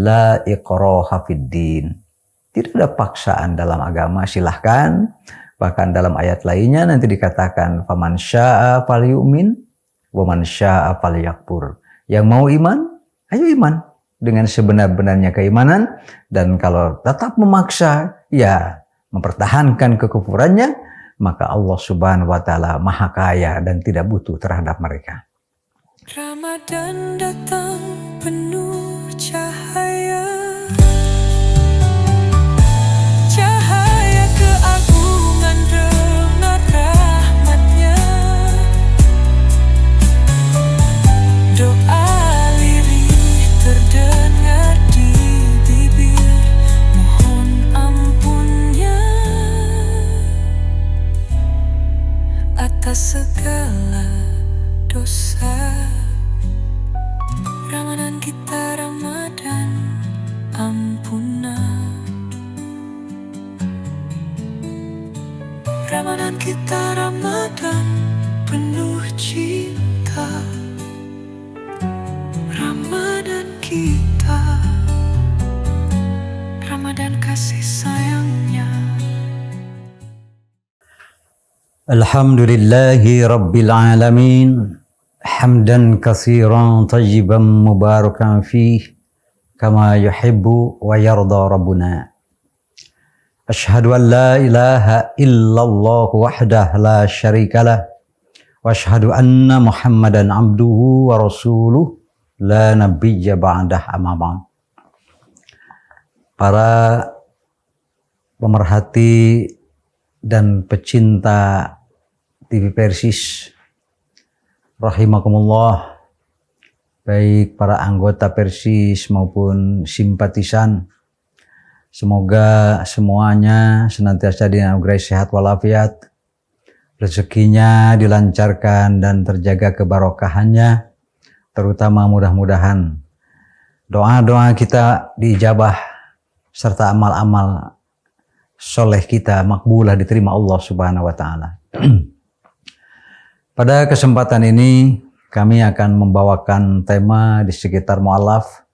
La iqraha fiddin. Tidak ada paksaan dalam agama, silahkan. Bahkan dalam ayat lainnya nanti dikatakan faman syaa falyu'min wa man syaa falyakfur. Yang mau iman, ayo iman dengan sebenar-benarnya keimanan, dan kalau tetap memaksa, ya mempertahankan kekufurannya, maka Allah Subhanahu wa taala Maha Kaya dan tidak butuh terhadap mereka. Ramadan datang penuh cahaya, cahaya keagungan dengan rahmatnya. Doa lirih terdengar di bibir, mohon ampunnya atas segala dosa. Ramadan kita Ramadan ampunan, Ramadan kita Ramadan penuh cinta, Ramadan kita Ramadan kasih sayangnya. Alhamdulillahi Rabbil Alamin, hamdan katsiran tayyiban mubarakan fih, kama yuhibbu wa yarda Rabbuna. Ashhadu an la ilaha illallah wahdah la syarikalah, wa ashhadu anna Muhammadan abduhu wa rasuluh la nabiyya ba'dah amma ba'd. Para pemerhati dan pecinta TV Persis rahimakumullah, baik para anggota Persis maupun simpatisan, semoga semuanya senantiasa dianugerahi sehat walafiat, rezekinya dilancarkan dan terjaga kebarokahannya, terutama mudah-mudahan doa-doa kita diijabah serta amal-amal soleh kita makbulah diterima Allah Subhanahu wa taala. Pada kesempatan ini kami akan membawakan tema di sekitar mu'allaf.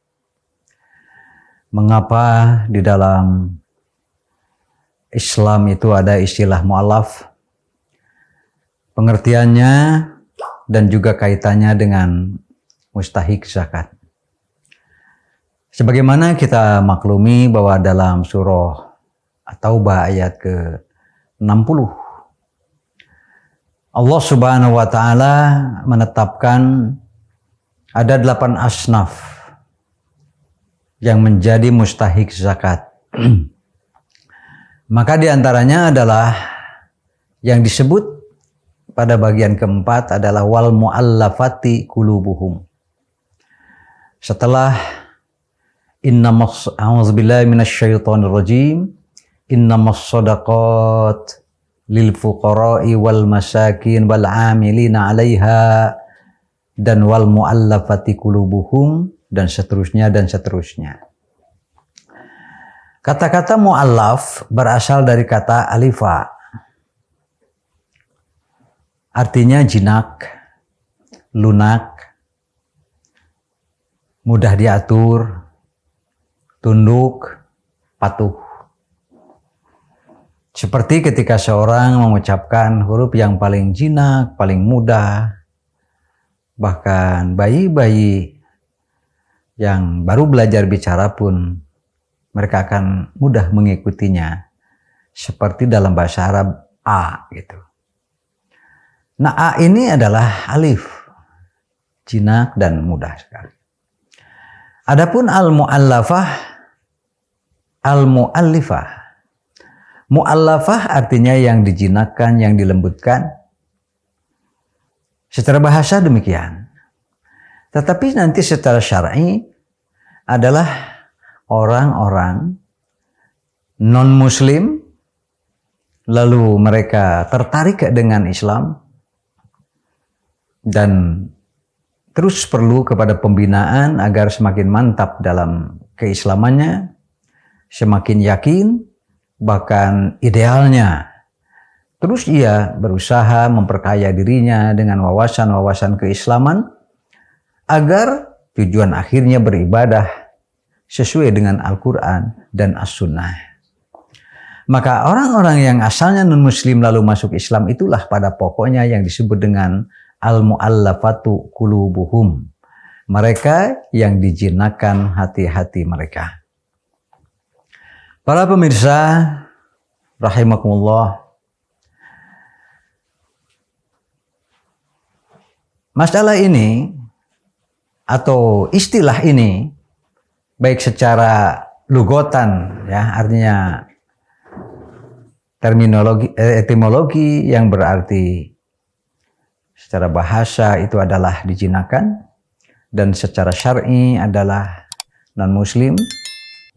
Mengapa di dalam Islam itu ada istilah mu'allaf, pengertiannya dan juga kaitannya dengan mustahik zakat. Sebagaimana kita maklumi bahwa dalam surah At-Taubah ayat ke-60, Allah Subhanahu wa taala menetapkan ada 8 asnaf yang menjadi mustahik zakat. Maka diantaranya adalah yang disebut pada bagian keempat adalah wal mu'allafati qulubuhum. Setelah a'udzubillahi minasyaitonir rajim, innamas shadaqat lil fuqara'i wal masakin wal 'amilina 'alaiha dan wal mu'allafati qulubuhum, dan seterusnya dan seterusnya. Kata-kata mu'allaf berasal dari kata alifa, artinya jinak, lunak, mudah diatur, tunduk, patuh. Seperti ketika seorang mengucapkan huruf yang paling jinak, paling mudah, bahkan bayi-bayi yang baru belajar bicara pun mereka akan mudah mengikutinya. Seperti dalam bahasa Arab A gitu. Nah, A ini adalah alif, jinak dan mudah sekali. Adapun al-mu'allafah, al-mu'allifah. Mu'allafah artinya yang dijinakkan, yang dilembutkan. Secara bahasa demikian. Tetapi nanti secara syar'i adalah orang-orang non-muslim, lalu mereka tertarik dengan Islam dan terus perlu kepada pembinaan agar semakin mantap dalam keislamannya, semakin yakin, bahkan idealnya. Terus ia berusaha memperkaya dirinya dengan wawasan-wawasan keislaman agar tujuan akhirnya beribadah sesuai dengan Al-Quran dan As-Sunnah. Maka orang-orang yang asalnya non-muslim lalu masuk Islam itulah pada pokoknya yang disebut dengan al-mu'allafatu qulubuhum. Mereka yang dijinakan hati-hati mereka. Para pemirsa rahimakumullah, masalah ini atau istilah ini baik secara lugotan, ya, artinya etimologi yang berarti secara bahasa itu adalah dijinakan, dan secara syar'i adalah non-muslim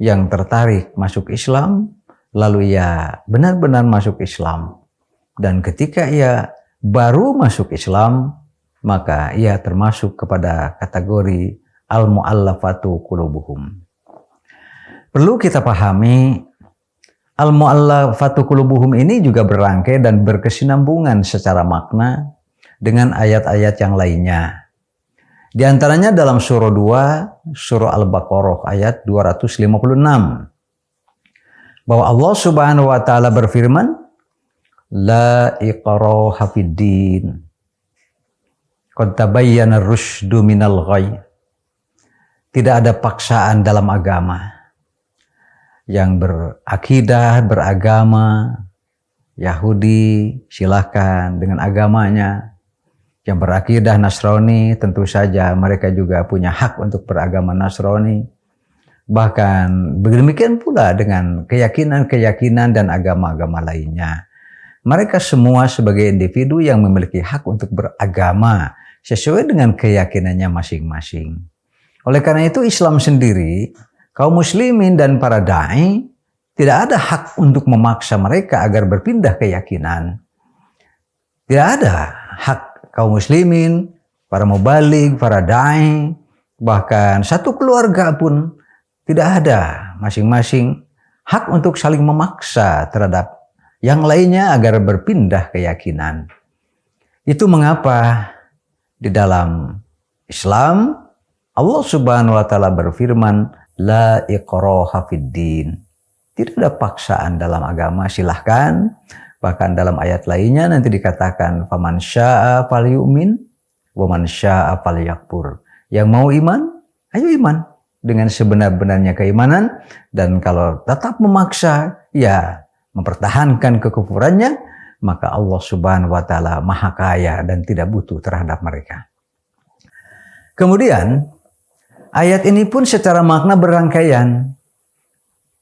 yang tertarik masuk Islam, lalu ia benar-benar masuk Islam. Dan ketika ia baru masuk Islam, maka ia termasuk kepada kategori al-mu'allafatu qulubuhum. Perlu kita pahami, al-mu'allafatu qulubuhum ini juga berangkai dan berkesinambungan secara makna dengan ayat-ayat yang lainnya. Di antaranya dalam surah 2, surah Al-Baqarah ayat 256. Bahwa Allah Subhanahu wa taala berfirman, la iqraha fid din. Qad tabayyana ar-rusydu minal ghayy. Tidak ada paksaan dalam agama. Yang berakidah, beragama, Yahudi silakan dengan agamanya. Yang berakidah Nasrani tentu saja mereka juga punya hak untuk beragama Nasrani. Bahkan demikian pula dengan keyakinan-keyakinan dan agama-agama lainnya. Mereka semua sebagai individu yang memiliki hak untuk beragama sesuai dengan keyakinannya masing-masing. Oleh karena itu Islam sendiri, kaum muslimin dan para da'i tidak ada hak untuk memaksa mereka agar berpindah keyakinan. Tidak ada hak kaum muslimin, para mubaligh, para da'i, bahkan satu keluarga pun tidak ada masing-masing hak untuk saling memaksa terhadap yang lainnya agar berpindah keyakinan. Itu mengapa di dalam Islam Allah Subhanahu wa taala berfirman, la iqraha fid din. Tidak ada paksaan dalam agama, silahkan. Bahkan dalam ayat lainnya nanti dikatakan faman syaa'a falyu'min wa man syaa'a falyakfur. Yang mau iman, ayo iman dengan sebenar-benarnya keimanan, dan kalau tetap memaksa, ya mempertahankan kekufurannya, maka Allah Subhanahu wa taala Maha Kaya dan tidak butuh terhadap mereka. Kemudian ayat ini pun secara makna berangkaian.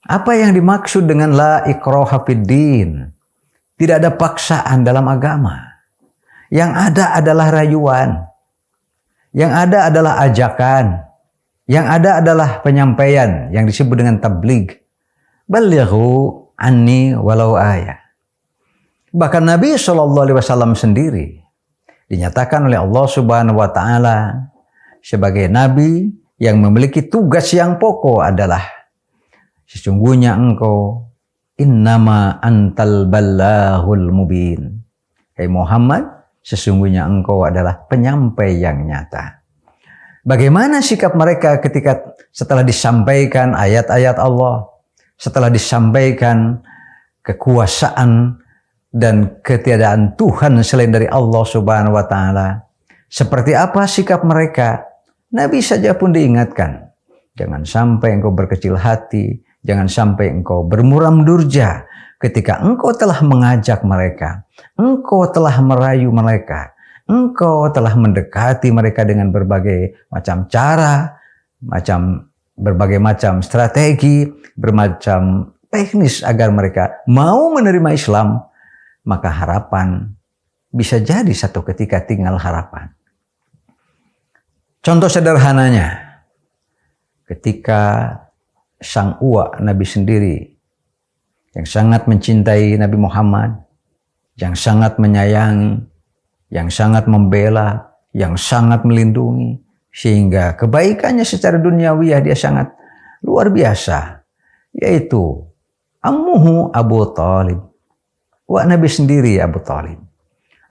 Apa yang dimaksud dengan la iqraha fid din? Tidak ada paksaan dalam agama. Yang ada adalah rayuan. Yang ada adalah ajakan. Yang ada adalah penyampaian yang disebut dengan tabligh. Balighu anni walau ayah. Bahkan Nabi SAW sendiri dinyatakan oleh Allah Subhanahu wa taala sebagai nabi yang memiliki tugas yang pokok adalah sesungguhnya engkau innama antal ballahul mubin. Hai Muhammad, sesungguhnya engkau adalah penyampai yang nyata. Bagaimana sikap mereka ketika setelah disampaikan ayat-ayat Allah, setelah disampaikan kekuasaan dan ketiadaan Tuhan selain dari Allah Subhanahu wa taala? Seperti apa sikap mereka? Nabi saja pun diingatkan, jangan sampai engkau berkecil hati, jangan sampai engkau bermuram durja ketika engkau telah mengajak mereka, engkau telah merayu mereka, engkau telah mendekati mereka dengan berbagai macam cara, berbagai macam strategi, bermacam teknis agar mereka mau menerima Islam, maka harapan bisa jadi satu ketika tinggal harapan. Contoh sederhananya, ketika sang uwa Nabi sendiri yang sangat mencintai Nabi Muhammad, yang sangat menyayangi, yang sangat membela, yang sangat melindungi, sehingga kebaikannya secara duniawiyah dia sangat luar biasa, yaitu ammuhu Abu Thalib, uwa Nabi sendiri Abu Thalib.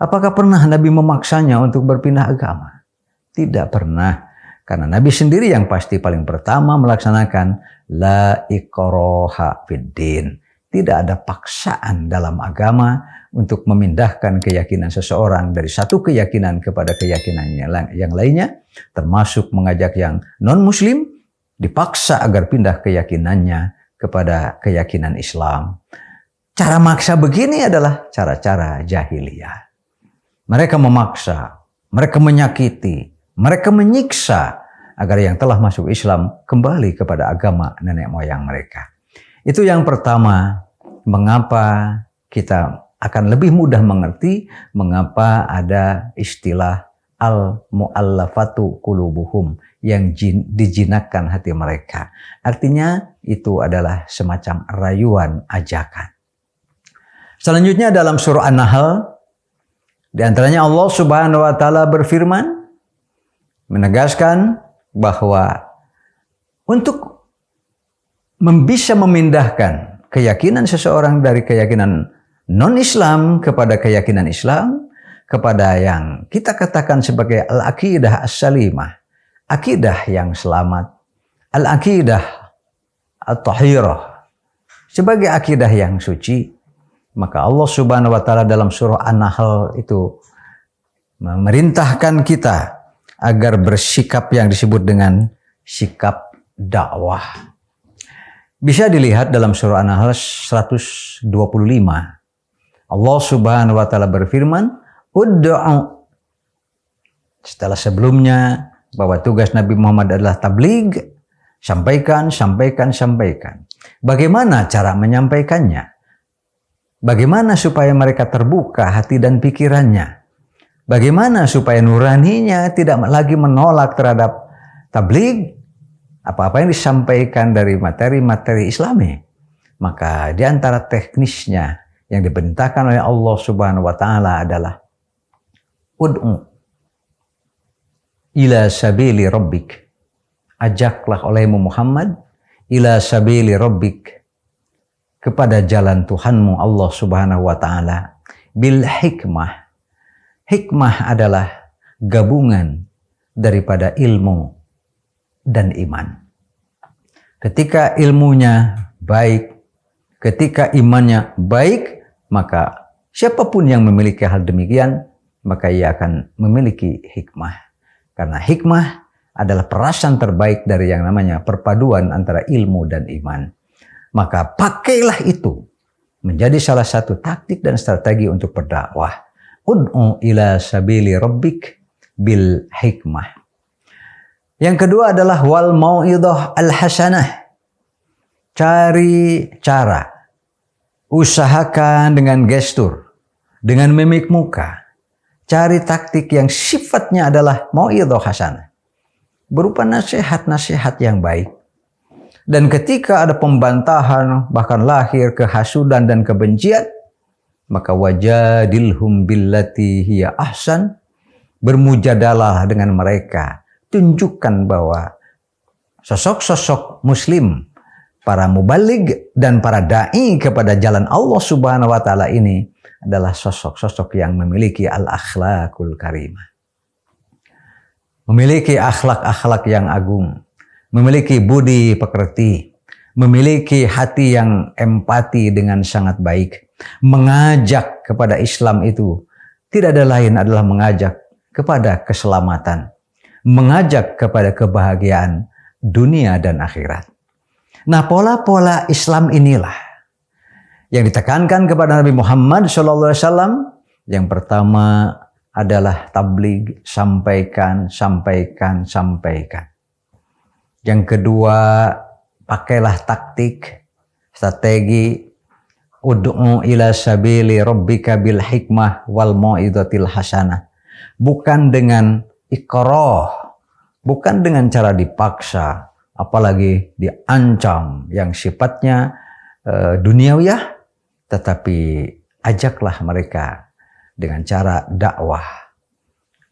Apakah pernah Nabi memaksanya untuk berpindah agama? Tidak pernah. Karena Nabi sendiri yang pasti paling pertama melaksanakan la ikraha fiddin. Tidak ada paksaan dalam agama untuk memindahkan keyakinan seseorang dari satu keyakinan kepada keyakinan yang lainnya, termasuk mengajak yang non-muslim dipaksa agar pindah keyakinannya kepada keyakinan Islam. Cara maksa begini adalah cara-cara jahiliyah. Mereka memaksa, mereka menyakiti, mereka menyiksa agar yang telah masuk Islam kembali kepada agama nenek moyang mereka. Itu yang pertama, mengapa kita akan lebih mudah mengerti mengapa ada istilah al-mu'allafatu qulubuhum, yang dijinakkan hati mereka. Artinya itu adalah semacam rayuan, ajakan. Selanjutnya dalam surah An-Nahl, di antaranya Allah Subhanahu wa taala berfirman menegaskan bahwa untuk bisa memindahkan keyakinan seseorang dari keyakinan non-Islam kepada keyakinan Islam, kepada yang kita katakan sebagai al-aqidah as-salimah, akidah yang selamat, al-aqidah at-tahirah, sebagai akidah yang suci, maka Allah Subhanahu wa taala dalam surah An-Nahl itu memerintahkan kita agar bersikap yang disebut dengan sikap dakwah. Bisa dilihat dalam surah An-Nahl 125. Allah Subhanahu wa taala berfirman, "Ud'u." Setelah sebelumnya bahwa tugas Nabi Muhammad adalah tabligh, sampaikan. Bagaimana cara menyampaikannya? Bagaimana supaya mereka terbuka hati dan pikirannya? Bagaimana supaya nuraninya tidak lagi menolak terhadap tabligh, apa-apa yang disampaikan dari materi-materi Islami? Maka di antara teknisnya yang diperintahkan oleh Allah Subhanahu wa taala adalah ud'u ila sabili rabbik. Ajaklah olehmu Muhammad ila sabili rabbik, kepada jalan Tuhanmu Allah Subhanahu wa taala, bil hikmah. Hikmah adalah gabungan daripada ilmu dan iman. Ketika ilmunya baik, ketika imannya baik, maka siapapun yang memiliki hal demikian, maka ia akan memiliki hikmah. Karena hikmah adalah perasan terbaik dari yang namanya perpaduan antara ilmu dan iman. Maka pakailah itu menjadi salah satu taktik dan strategi untuk berdakwah. Ud'u ila sabili rabbik bil hikmah. Yang kedua adalah wal mau'idhah al hasanah. Cari cara, usahakan dengan gestur, dengan mimik muka. Cari taktik yang sifatnya adalah mau'idhah hasanah, berupa nasihat-nasihat yang baik. Dan ketika ada pembantahan, bahkan lahir kehasudan dan kebencian, maka wajadilhum billati hiya ahsan, bermujadalah dengan mereka. Tunjukkan bahwa sosok-sosok muslim, para mubaligh dan para da'i kepada jalan Allah Subhanahu wa taala ini adalah sosok-sosok yang memiliki al-akhlaqul karimah. Memiliki akhlak-akhlak yang agung, memiliki budi pekerti, memiliki hati yang empati dengan sangat baik. Mengajak kepada Islam itu tidak ada lain adalah mengajak kepada keselamatan, mengajak kepada kebahagiaan dunia dan akhirat. Nah, pola-pola Islam inilah yang ditekankan kepada Nabi Muhammad SAW. Yang pertama adalah tabligh, sampaikan. Yang kedua, pakailah taktik, strategi, ud'u ila sabili rabbika bil hikmah wal mau'izatil hasanah. Bukan dengan ikrah, bukan dengan cara dipaksa, apalagi diancam yang sifatnya duniawiyah, tetapi ajaklah mereka dengan cara dakwah.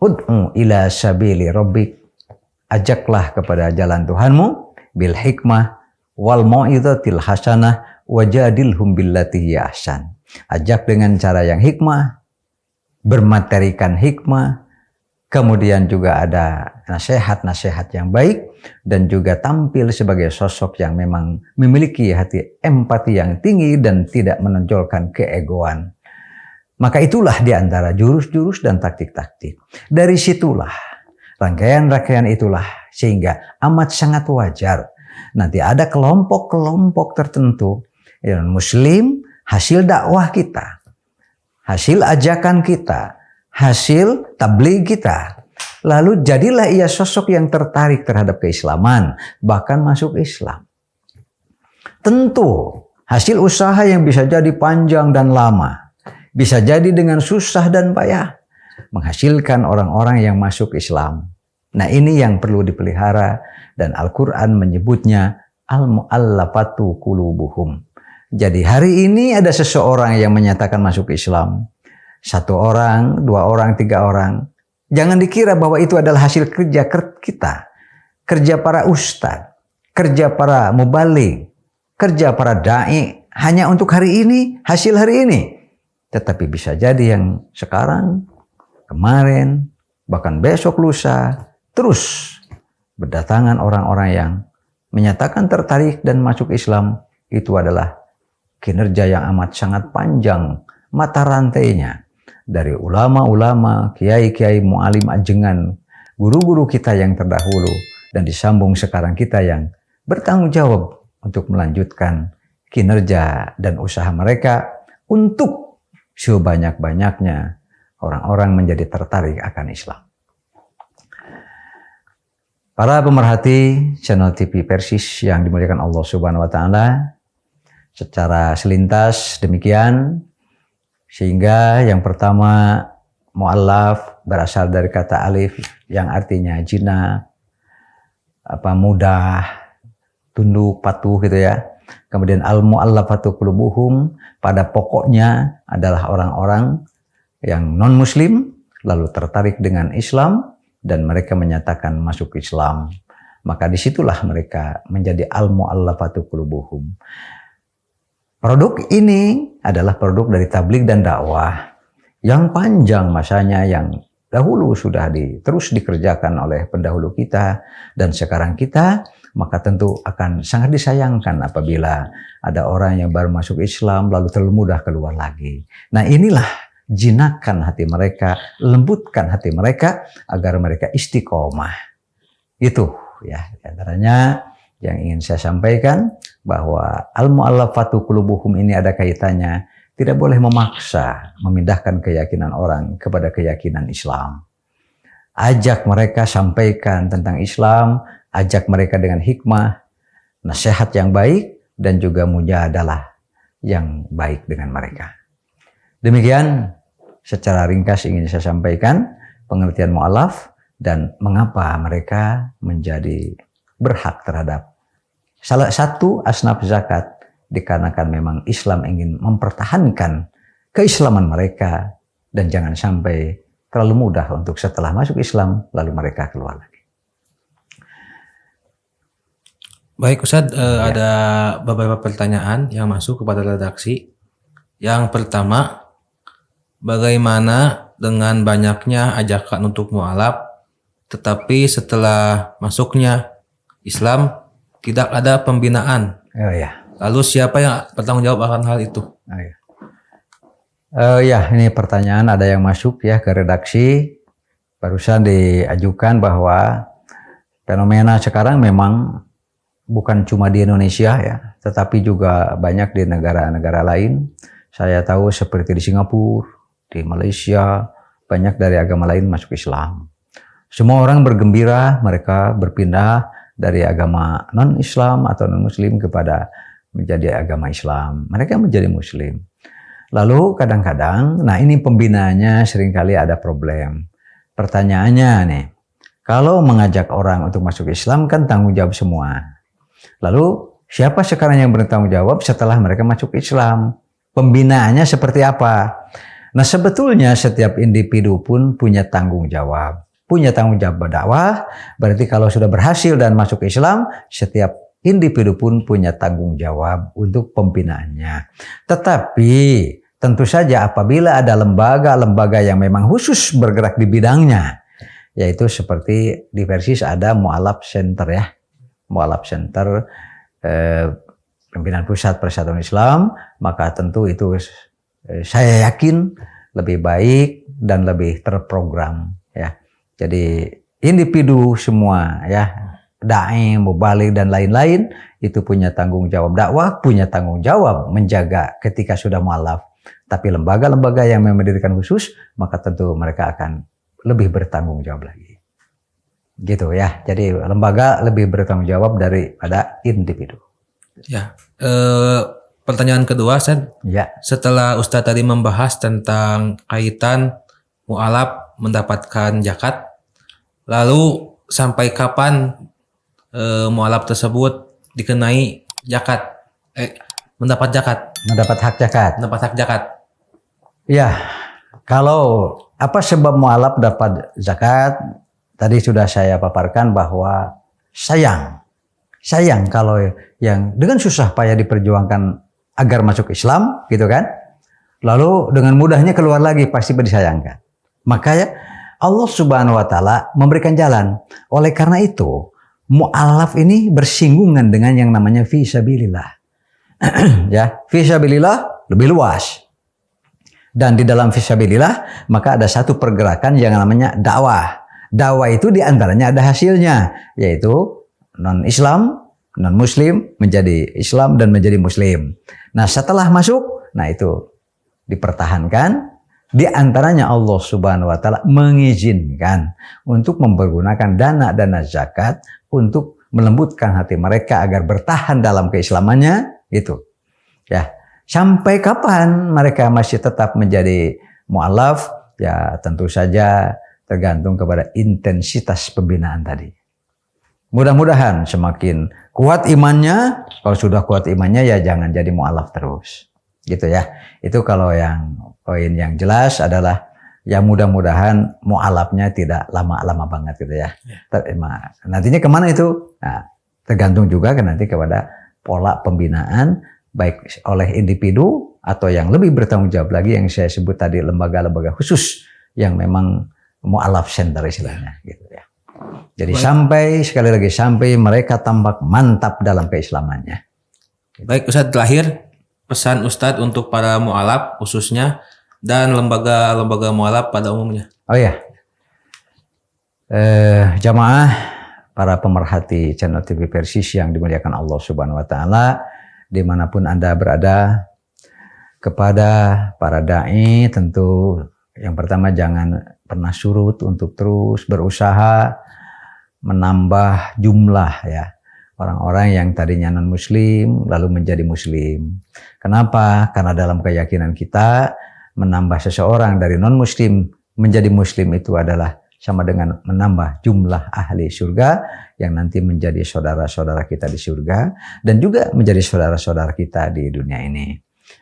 Ud'u ila sabili rabbik, ajaklah kepada jalan Tuhanmu bil hikmah wal mau'izatil hasanah wajadilhum billati hiya ahsan. Ajak dengan cara yang hikmah, bermaterikan hikmah, kemudian juga ada nasihat-nasihat yang baik, dan juga tampil sebagai sosok yang memang memiliki hati empati yang tinggi dan tidak menonjolkan keegoan. Maka itulah di antara jurus-jurus dan taktik-taktik. Dari situlah, rangkaian-rangkaian itulah, sehingga amat sangat wajar nanti ada kelompok-kelompok tertentu yang muslim, hasil dakwah kita, hasil ajakan kita, hasil tabligh kita. Lalu jadilah ia sosok yang tertarik terhadap keislaman, bahkan masuk Islam. Tentu hasil usaha yang bisa jadi panjang dan lama, bisa jadi dengan susah dan payah, menghasilkan orang-orang yang masuk Islam. Nah, ini yang perlu dipelihara, dan Al-Quran menyebutnya al-mu'allafatu qulubuhum. Jadi hari ini ada seseorang yang menyatakan masuk Islam. 1 orang, 2 orang, 3 orang. Jangan dikira bahwa itu adalah hasil kerja kita. Kerja para ustadz, kerja para mubaligh, kerja para da'i. Hanya untuk hari ini, hasil hari ini. Tetapi bisa jadi yang sekarang, kemarin, bahkan besok lusa, terus berdatangan orang-orang yang menyatakan tertarik dan masuk Islam. Itu adalah kinerja yang amat sangat panjang mata rantainya. Dari ulama-ulama, kiai-kiai, mu'alim ajengan, guru-guru kita yang terdahulu, dan disambung sekarang kita yang bertanggung jawab untuk melanjutkan kinerja dan usaha mereka untuk sebanyak-banyaknya orang-orang menjadi tertarik akan Islam. Para pemerhati channel TV Persis yang dimuliakan Allah Subhanahu wa Ta'ala, secara selintas demikian, sehingga yang pertama mu'allaf berasal dari kata alif yang artinya jinak, mudah, tunduk, patuh gitu ya. Kemudian al-mu'allafatu qulubuhum, pada pokoknya adalah orang-orang yang non-muslim lalu tertarik dengan Islam dan mereka menyatakan masuk Islam. Maka disitulah mereka menjadi al-mu'allafatu qulubuhum. Produk ini adalah produk dari tabligh dan dakwah yang panjang masanya, yang dahulu sudah terus dikerjakan oleh pendahulu kita dan sekarang kita. Maka tentu akan sangat disayangkan apabila ada orang yang baru masuk Islam lalu terlalu mudah keluar lagi. Nah, inilah jinakkan hati mereka, lembutkan hati mereka agar mereka istiqomah. Itu ya antaranya yang ingin saya sampaikan, bahwa al-mu'allafatu qulubuhum ini ada kaitannya. Tidak boleh memaksa memindahkan keyakinan orang kepada keyakinan Islam. Ajak mereka, sampaikan tentang Islam, ajak mereka dengan hikmah, nasihat yang baik, dan juga mujadalah yang baik dengan mereka. Demikian secara ringkas ingin saya sampaikan pengertian mu'allaf dan mengapa mereka menjadi berhak terhadap salah satu asnaf zakat, dikarenakan memang Islam ingin mempertahankan keislaman mereka dan jangan sampai terlalu mudah untuk setelah masuk Islam lalu mereka keluar lagi. Baik Ustadz, ada beberapa pertanyaan yang masuk kepada redaksi. Yang pertama, bagaimana dengan banyaknya ajakan untuk mu'alaf, tetapi setelah masuknya Islam tidak ada pembinaan? Oh ya. Lalu siapa yang bertanggung jawab akan hal itu? Oh ya. Ya, ini pertanyaan ada yang masuk ya ke redaksi. Barusan diajukan bahwa fenomena sekarang memang bukan cuma di Indonesia ya, tetapi juga banyak di negara-negara lain. Saya tahu seperti di Singapura, di Malaysia, banyak dari agama lain masuk Islam. Semua orang bergembira mereka berpindah dari agama non-Islam atau non-Muslim kepada menjadi agama Islam. Mereka menjadi Muslim. Lalu kadang-kadang, nah ini pembinaannya seringkali ada problem. Pertanyaannya nih, kalau mengajak orang untuk masuk Islam kan tanggung jawab semua. Lalu siapa sekarang yang bertanggung jawab setelah mereka masuk Islam? Pembinaannya seperti apa? Nah sebetulnya setiap individu pun punya tanggung jawab. Punya tanggung jawab berdakwah, berarti kalau sudah berhasil dan masuk Islam, setiap individu pun punya tanggung jawab untuk pembinaannya. Tetapi tentu saja apabila ada lembaga-lembaga yang memang khusus bergerak di bidangnya, yaitu seperti di Persis ada Mu'alaf Center ya. Mu'alaf Center pimpinan pusat Persatuan Islam, maka tentu itu saya yakin lebih baik dan lebih terprogram ya. Jadi individu semua ya, dai, mubalik dan lain-lain itu punya tanggung jawab dakwah, punya tanggung jawab menjaga ketika sudah mualaf. Tapi lembaga-lembaga yang mendirikan khusus, maka tentu mereka akan lebih bertanggung jawab lagi. Gitu ya. Jadi lembaga lebih bertanggung jawab daripada individu. Ya. Pertanyaan kedua, Ustaz. Ya. Setelah Ustaz tadi membahas tentang kaitan mu'alaf mendapatkan zakat, lalu sampai kapan mu'alaf tersebut dikenai zakat? Mendapat zakat. Mendapat hak zakat. Mendapat hak zakat. Ya, kalau apa sebab mu'alaf dapat zakat? Tadi sudah saya paparkan bahwa sayang kalau yang dengan susah payah diperjuangkan agar masuk Islam, gitu kan? Lalu dengan mudahnya keluar lagi, pasti disayangkan. Makanya Allah Subhanahu wa taala memberikan jalan. Oleh karena itu, mu'alaf ini bersinggungan dengan yang namanya fi sabilillah. Ya, fi sabilillah lebih luas. Dan di dalam fi sabilillah maka ada satu pergerakan yang namanya dakwah. Dakwah itu diantaranya ada hasilnya, yaitu non-Islam, non-Muslim menjadi Islam dan menjadi Muslim. Nah setelah masuk, nah itu dipertahankan. Di antaranya Allah Subhanahu Wa Taala mengizinkan untuk mempergunakan dana-dana zakat untuk melembutkan hati mereka agar bertahan dalam keislamannya. Itu, ya. Sampai kapan mereka masih tetap menjadi mu'alaf? Ya tentu saja tergantung kepada intensitas pembinaan tadi. Mudah-mudahan semakin kuat imannya. Kalau sudah kuat imannya ya jangan jadi mu'alaf terus. Gitu ya. Itu kalau yang poin yang jelas adalah ya mudah-mudahan mu'alafnya tidak lama-lama banget gitu ya. Nantinya kemana itu? Nah, tergantung juga kan nanti kepada pola pembinaan baik oleh individu atau yang lebih bertanggung jawab lagi yang saya sebut tadi lembaga-lembaga khusus yang memang mu'alaf center istilahnya gitu ya. Jadi sekali lagi sampai mereka tampak mantap dalam keislamannya. Baik Ustadz, terakhir pesan Ustadz untuk para mu'alaf khususnya dan lembaga-lembaga mu'alaf pada umumnya. Oh ya, jamaah para pemerhati channel TV Persis yang dimuliakan Allah Subhanahu Wa Taala, dimanapun Anda berada, kepada para dai tentu yang pertama jangan pernah surut untuk terus berusaha menambah jumlah ya orang-orang yang tadinya non-muslim lalu menjadi muslim. Kenapa? Karena dalam keyakinan kita menambah seseorang dari non-muslim menjadi muslim itu adalah sama dengan menambah jumlah ahli surga yang nanti menjadi saudara-saudara kita di surga dan juga menjadi saudara-saudara kita di dunia ini.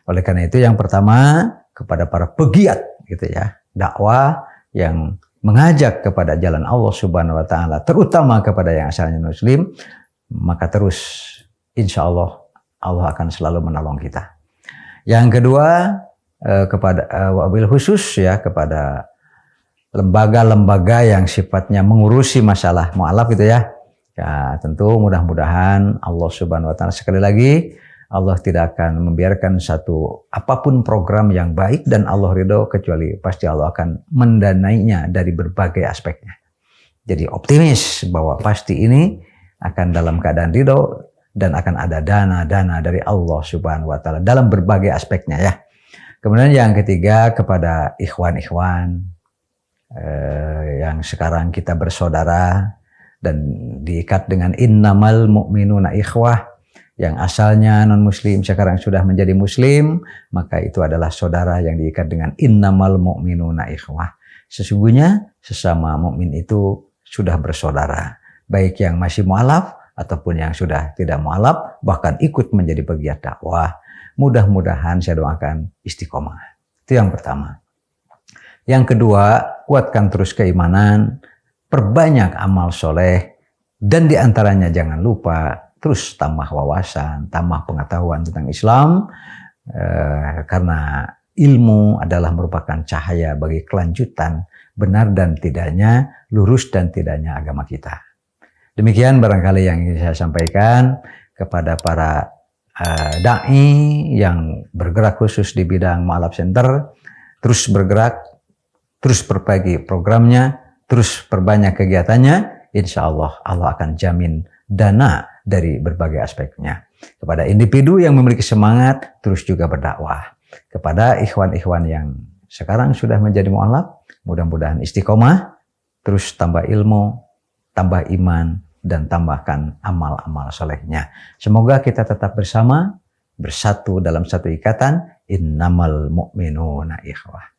Oleh karena itu yang pertama kepada para pegiat gitu ya, dakwah yang mengajak kepada jalan Allah Subhanahu Wa Taala, terutama kepada yang asalnya muslim, maka terus insya Allah Allah akan selalu menolong kita. Yang kedua kepada wabil khusus ya kepada lembaga-lembaga yang sifatnya mengurusi masalah mu'alaf gitu ya. Ya tentu mudah-mudahan Allah Subhanahu Wa Taala sekali lagi Allah tidak akan membiarkan satu apapun program yang baik dan Allah ridho kecuali pasti Allah akan mendanainya dari berbagai aspeknya. Jadi optimis bahwa pasti ini akan dalam keadaan ridho dan akan ada dana-dana dari Allah Subhanahu Wa Taala dalam berbagai aspeknya ya. Kemudian yang ketiga kepada ikhwan-ikhwan yang sekarang kita bersaudara dan diikat dengan innamal mu'minuna ikhwah, yang asalnya non-muslim sekarang sudah menjadi muslim, maka itu adalah saudara yang diikat dengan innamal mu'minuna ikhwah. Sesungguhnya sesama mukmin itu sudah bersaudara, baik yang masih mu'alaf ataupun yang sudah tidak mu'alaf, bahkan ikut menjadi pegiat dakwah. Mudah-mudahan saya doakan istiqomah. Itu yang pertama. Yang kedua, kuatkan terus keimanan, perbanyak amal soleh, dan diantaranya jangan lupa terus tambah wawasan, tambah pengetahuan tentang Islam, karena ilmu adalah merupakan cahaya bagi kelanjutan benar dan tidaknya, lurus dan tidaknya agama kita. Demikian barangkali yang ingin saya sampaikan kepada para da'i yang bergerak khusus di bidang Mu'alaf Center. Terus bergerak, terus perbaiki programnya, terus perbanyak kegiatannya. Insya Allah, Allah akan jamin dana dari berbagai aspeknya. Kepada individu yang memiliki semangat, terus juga berdakwah. Kepada ikhwan-ikhwan yang sekarang sudah menjadi mu'alaf, mudah-mudahan istiqomah, terus tambah ilmu, tambah iman, dan tambahkan amal-amal solehnya. Semoga kita tetap bersama, bersatu dalam satu ikatan, innamal mu'minuna ikhwah.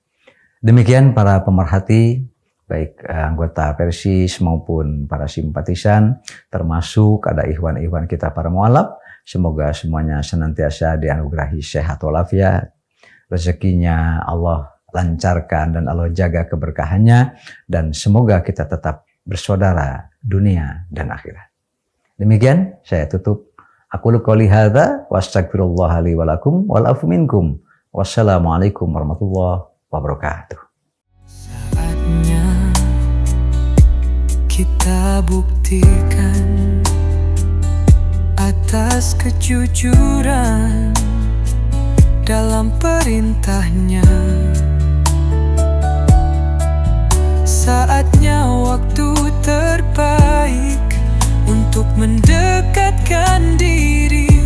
Demikian para pemerhati, baik anggota Persis maupun para simpatisan, termasuk ada ikhwan-ikhwan kita para mu'alaf. Semoga semuanya senantiasa dianugerahi sehat walafiat, rezekinya Allah lancarkan dan Allah jaga keberkahannya, dan semoga kita tetap bersaudara dunia dan akhirat. Demikian saya tutup. Aqulu qouli hadza wa astaghfirullah li wa lakum wal afu minkum. Wassalamualaikum warahmatullahi wabarakatuh. Saatnya kita buktikan atas kejujuran dalam perintahnya. Saatnya waktu terbaik untuk mendekatkan diri